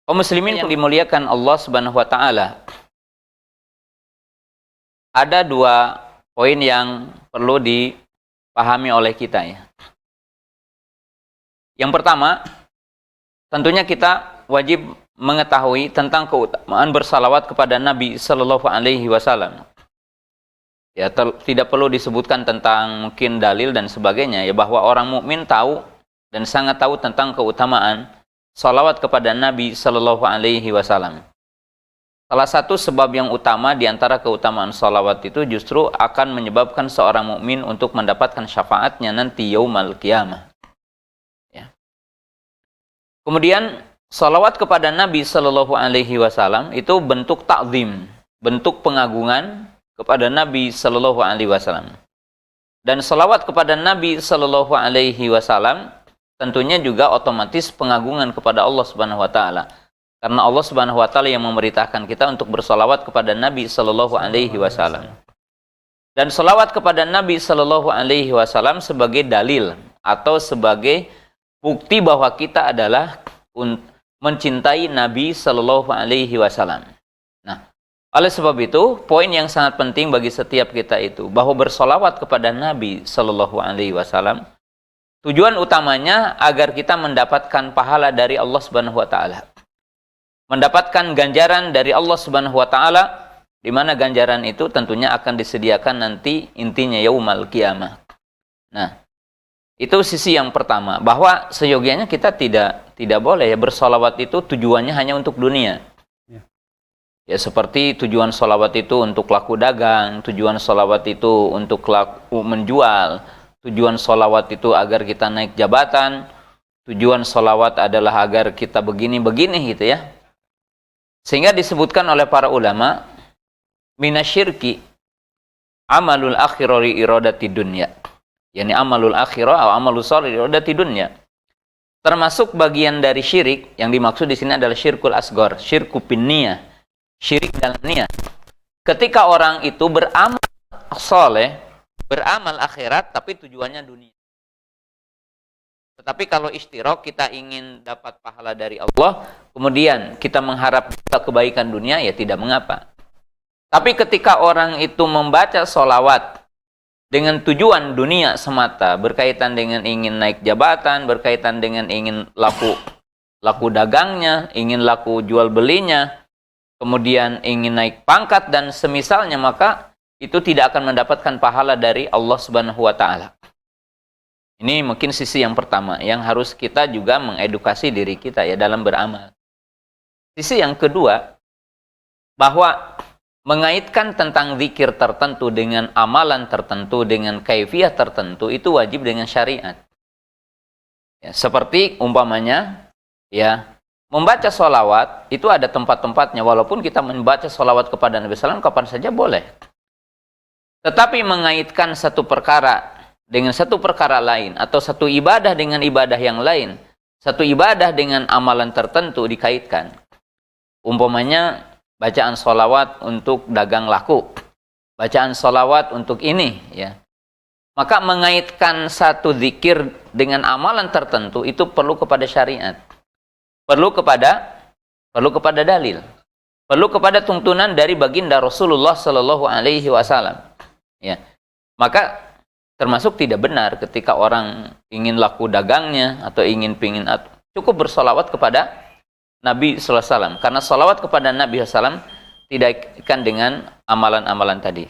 Kaum muslimin yang dimuliakan Allah Subhanahu wa taala. Ada dua poin yang perlu dipahami oleh kita ya. Yang pertama, tentunya kita wajib mengetahui tentang keutamaan bersalawat kepada Nabi sallallahu alaihi wasallam. Ya, tidak perlu disebutkan tentang mungkin dalil dan sebagainya ya, bahwa orang mukmin tahu dan sangat tahu tentang keutamaan salawat kepada Nabi sallallahu alaihi wasallam. Salah satu sebab yang utama di antara keutamaan salawat itu justru akan menyebabkan seorang mukmin untuk mendapatkan syafaatnya nanti yaumal qiyamah. Ya. Kemudian salawat kepada Nabi sallallahu alaihi wasallam itu bentuk takzim, bentuk pengagungan kepada Nabi sallallahu alaihi wasallam. Dan salawat kepada Nabi sallallahu alaihi wasallam tentunya juga otomatis pengagungan kepada Allah Subhanahu wa taala. Karena Allah Subhanahu wa taala yang memerintahkan kita untuk bersalawat kepada Nabi sallallahu alaihi wasallam. Dan salawat kepada Nabi sallallahu alaihi wasallam sebagai dalil atau sebagai bukti bahwa kita adalah mencintai Nabi sallallahu alaihi wasallam. Nah, oleh sebab itu, poin yang sangat penting bagi setiap kita itu bahwa bersalawat kepada Nabi sallallahu alaihi wasallam tujuan utamanya agar kita mendapatkan pahala dari Allah Subhanahu wa taala. Mendapatkan ganjaran dari Allah Subhanahu wa taala, di mana ganjaran itu tentunya akan disediakan nanti intinya yaumal qiyamah. Nah, itu sisi yang pertama, bahwa seyogianya kita tidak boleh ya bersalawat itu tujuannya hanya untuk dunia. Ya, seperti tujuan salawat itu untuk laku dagang, tujuan salawat itu untuk laku menjual, tujuan salawat itu agar kita naik jabatan, tujuan salawat adalah agar kita begini-begini gitu ya. Sehingga disebutkan oleh para ulama, minasyirki amalul akhirah iradati dunya. Yani amalul akhirah atau amalus shalih iradati dunya. Termasuk bagian dari syirik, yang dimaksud di sini adalah syirkul asghar, syirku binniyah, syirik dalam niat. Ketika orang itu beramal saleh, beramal akhirat, tapi tujuannya dunia. Tetapi kalau istirok, kita ingin dapat pahala dari Allah, kemudian kita mengharap kebaikan dunia, ya tidak mengapa. Tapi ketika orang itu membaca sholawat dengan tujuan dunia semata, berkaitan dengan ingin naik jabatan, berkaitan dengan ingin laku dagangnya, ingin laku jual belinya, kemudian ingin naik pangkat dan semisalnya, maka itu tidak akan mendapatkan pahala dari Allah Subhanahu wa taala. Ini mungkin sisi yang pertama yang harus kita juga mengedukasi diri kita ya dalam beramal. Sisi yang kedua, bahwa mengaitkan tentang zikir tertentu dengan amalan tertentu, dengan kaifiyah tertentu, itu wajib dengan syariat. Ya, seperti umpamanya ya, membaca sholawat itu ada tempat-tempatnya, walaupun kita membaca sholawat kepada Nabi SAW kapan saja boleh. Tetapi mengaitkan satu perkara dengan satu perkara lain, atau satu ibadah dengan ibadah yang lain, satu ibadah dengan amalan tertentu dikaitkan. Umpamanya bacaan sholawat untuk dagang laku, bacaan sholawat untuk ini, ya. Maka mengaitkan satu zikir dengan amalan tertentu itu perlu kepada syariat, perlu kepada dalil, perlu kepada tuntunan dari baginda Rasulullah Sallallahu Alaihi Wasallam. Ya, maka termasuk tidak benar ketika orang ingin laku dagangnya atau cukup bersolawat kepada Nabi Sallallahu Alaihi Wasallam, karena solawat kepada Nabi Sallallahu Alaihi Wasallam tidak dikaitkan dengan amalan-amalan tadi.